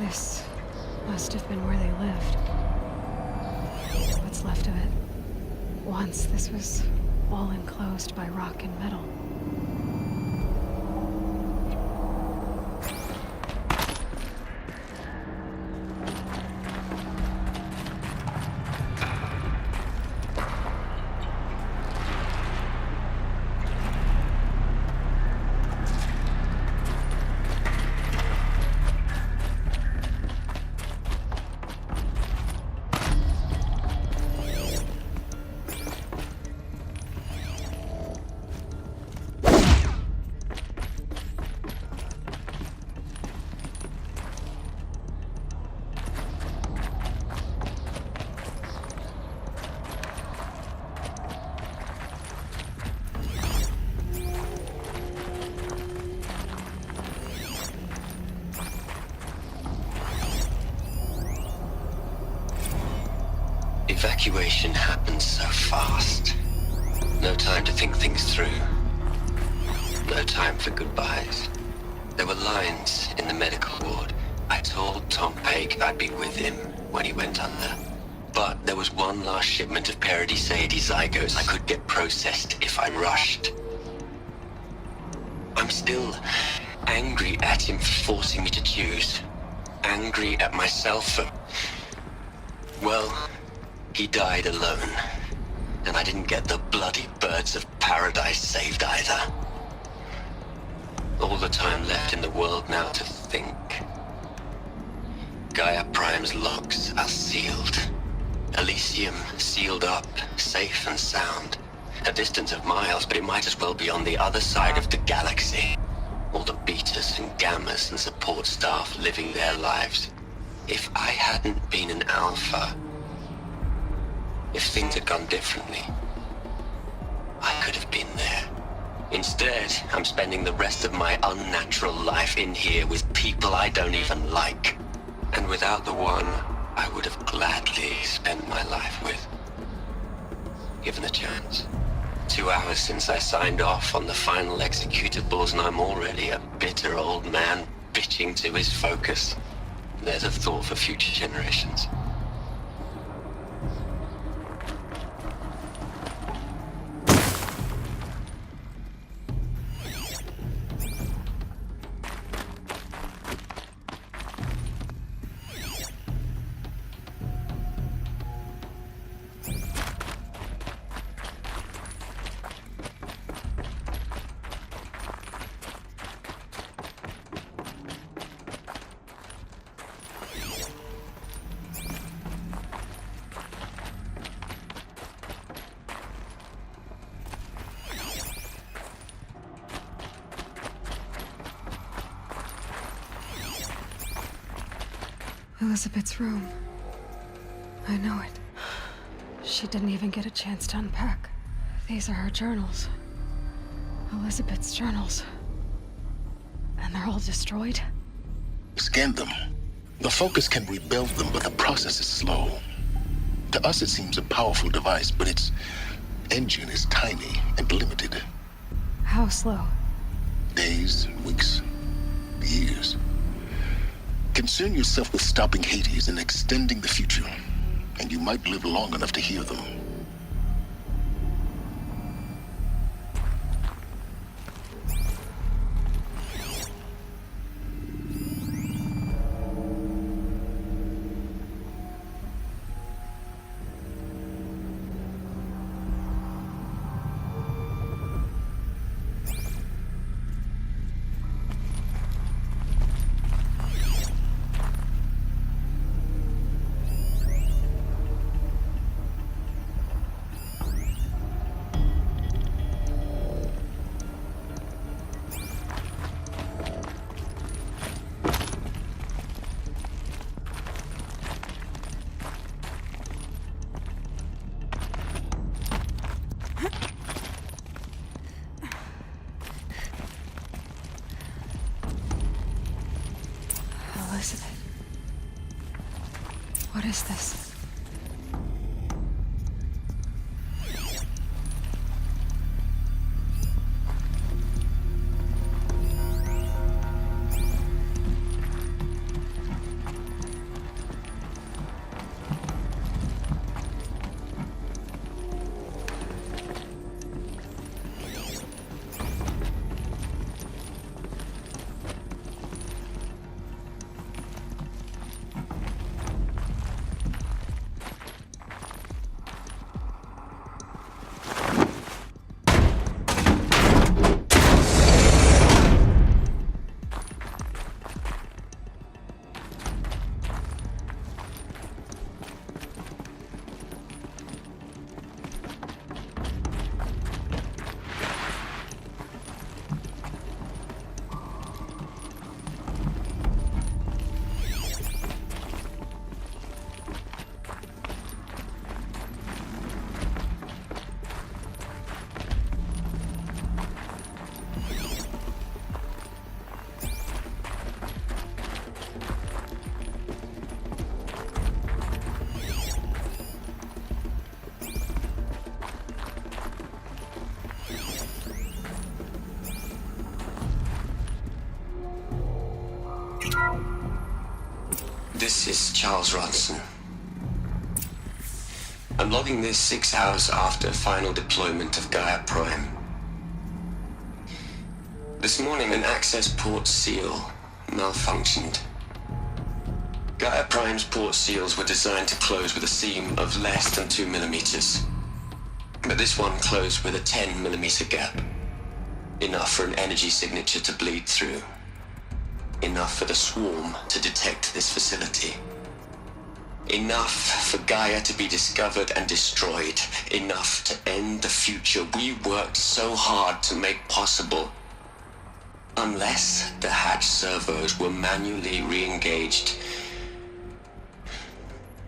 This must have been where they lived. What's left of it. Once this was all enclosed by rock and metal. Evacuation happens so fast. No time to think things through. No time for goodbyes. There were lines in the medical ward. I told Tom Paik I'd be with him when he went under. But there was one last shipment of Paradis-Sadie zygotes I could get processed if I rushed. I'm still angry at him for forcing me to choose. Angry at myself for... well... he died alone, and I didn't get the bloody birds of paradise saved either. All the time left in the world now to think. Gaia Prime's logs are sealed. Elysium sealed up, safe and sound. A distance of miles, but it might as well be on the other side of the galaxy. All the betas and gammas and support staff living their lives. If I hadn't been an alpha... if things had gone differently, I could have been there. Instead, I'm spending the rest of my unnatural life in here with people I don't even like. And without the one I would have gladly spent my life with. Given the chance. 2 hours since I signed off on the final executables, and I'm already a bitter old man bitching to his focus. There's a thought for future generations. Elizabeth's room. I know it. She didn't even get a chance to unpack. These are her journals. Elizabeth's journals. And they're all destroyed? Scan them. The Focus can rebuild them, but the process is slow. To us it seems a powerful device, but its engine is tiny and limited. How slow? Days, weeks, years. Concern yourself with stopping Hades and extending the future, and you might live long enough to hear them. Elizabeth. What is this? This is Charles Ronson. I'm logging this 6 hours after final deployment of Gaia Prime. This morning, an access port seal malfunctioned. Gaia Prime's port seals were designed to close with a seam of less than 2 millimeters. But this one closed with a 10 millimeter gap. Enough for an energy signature to bleed through. Enough for the swarm to detect this facility. Enough for Gaia to be discovered and destroyed. Enough to end the future we worked so hard to make possible. Unless the hatch servos were manually re-engaged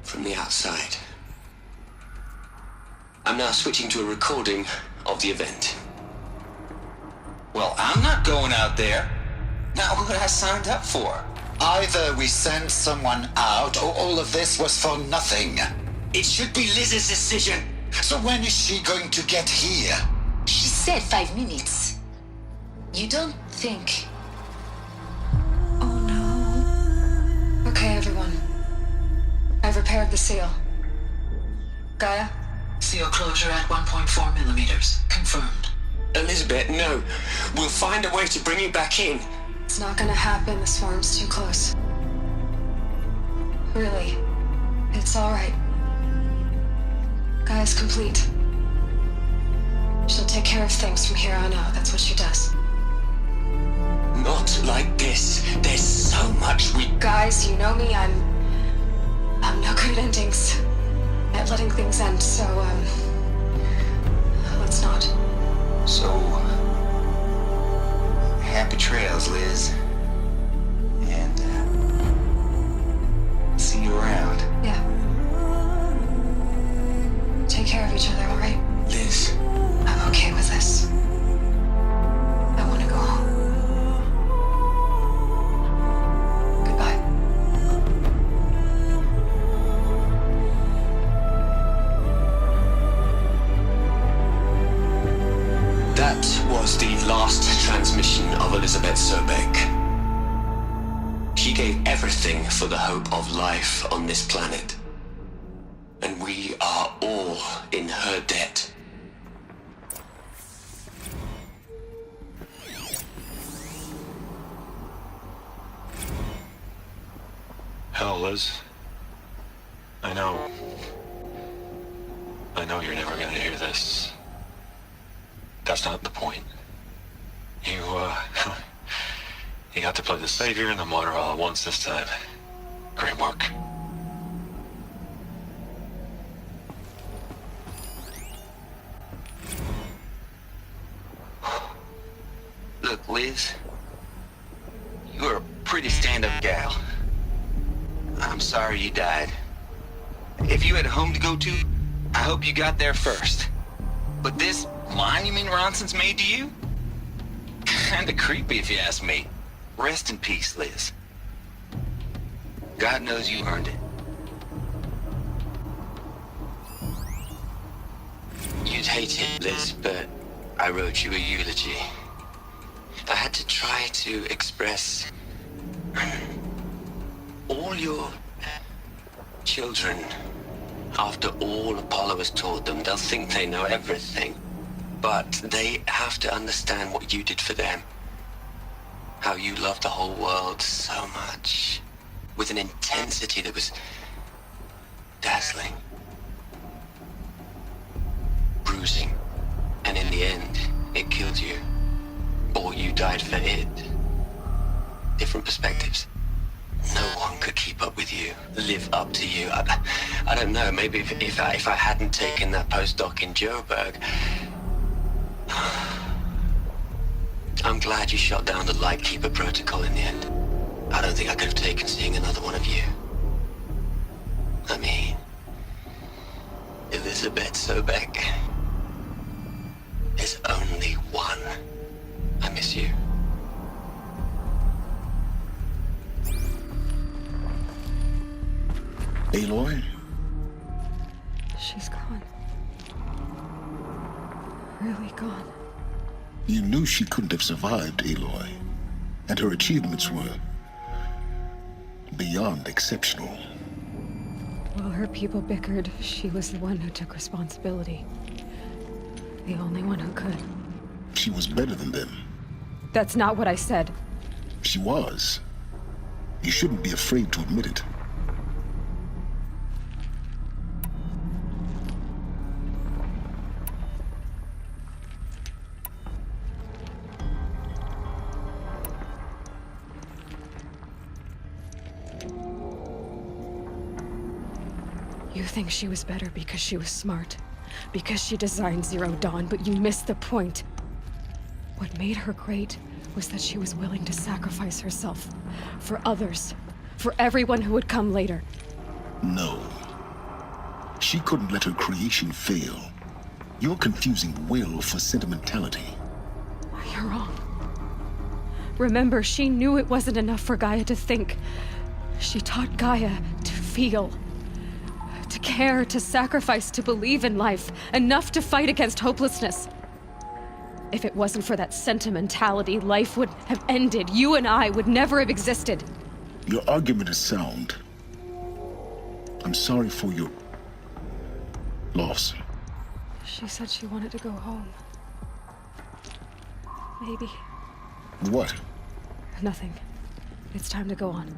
from the outside. I'm now switching to a recording of the event. Well, I'm not going out there. Not what I signed up for. Either we send someone out, or all of this was for nothing. It should be Liz's decision. So when is she going to get here? She said 5 minutes. You don't think... Oh no. Okay, everyone. I've repaired the seal. Gaia? Seal closure at 1.4 millimeters. Confirmed. Elizabeth, no. We'll find a way to bring you back in. It's not gonna happen. The swarm's too close. Really. It's alright. Gaia's complete. She'll take care of things from here on out. That's what she does. Not like this. There's so much we... Guys, you know me. I'm no good at endings. At letting things end, so, let's not. So, happy trails, Liz. And, see you around. Yeah. Take care of each other, alright? Liz. I'm okay with this. I want to go home. Goodbye. That was the last transmission of Elizabeth Sobeck. She gave everything for the hope of life on this planet. And we are all in her debt. Hell, Liz. I know you're never gonna hear this. That's not the point. You got to play the savior and the martyr all at once this time. Great work. Look, Liz. You're a pretty stand-up gal. I'm sorry you died. If you had a home to go to, I hope you got there first. But this monument Ronson's made to you? Kinda creepy if you ask me. Rest in peace, Liz. God knows you earned it. You'd hate it, Liz, but I wrote you a eulogy. I had to try to express all your children. After all Apollo has taught them, they'll think they know everything. But they have to understand what you did for them. How you loved the whole world so much. With an intensity that was dazzling. Bruising. And in the end, it killed you. Or you died for it. Different perspectives. No one could keep up with you, live up to you. I don't know, maybe if I hadn't taken that postdoc in Joburg. I'm glad you shot down the Lightkeeper protocol in the end. I don't think I could have taken seeing another one of you. I mean, Elizabeth Sobeck. There's only one. I miss you. Aloy? She's gone. Really gone. You knew she couldn't have survived, Aloy. And her achievements were Beyond exceptional. While her people bickered, she was the one who took responsibility. The only one who could. She was better than them. That's not what I said. She was. You shouldn't be afraid to admit it. You think she was better because she was smart, because she designed Zero Dawn, but you missed the point. What made her great was that she was willing to sacrifice herself for others, for everyone who would come later. No. She couldn't let her creation fail. You're confusing will for sentimentality. You're wrong. Remember, she knew it wasn't enough for Gaia to think. She taught Gaia to feel. To care, to sacrifice, to believe in life, enough to fight against hopelessness. If it wasn't for that sentimentality, life would have ended. You and I would never have existed. Your argument is sound. I'm sorry for your loss. She said she wanted to go home. Maybe. What? Nothing. It's time to go on.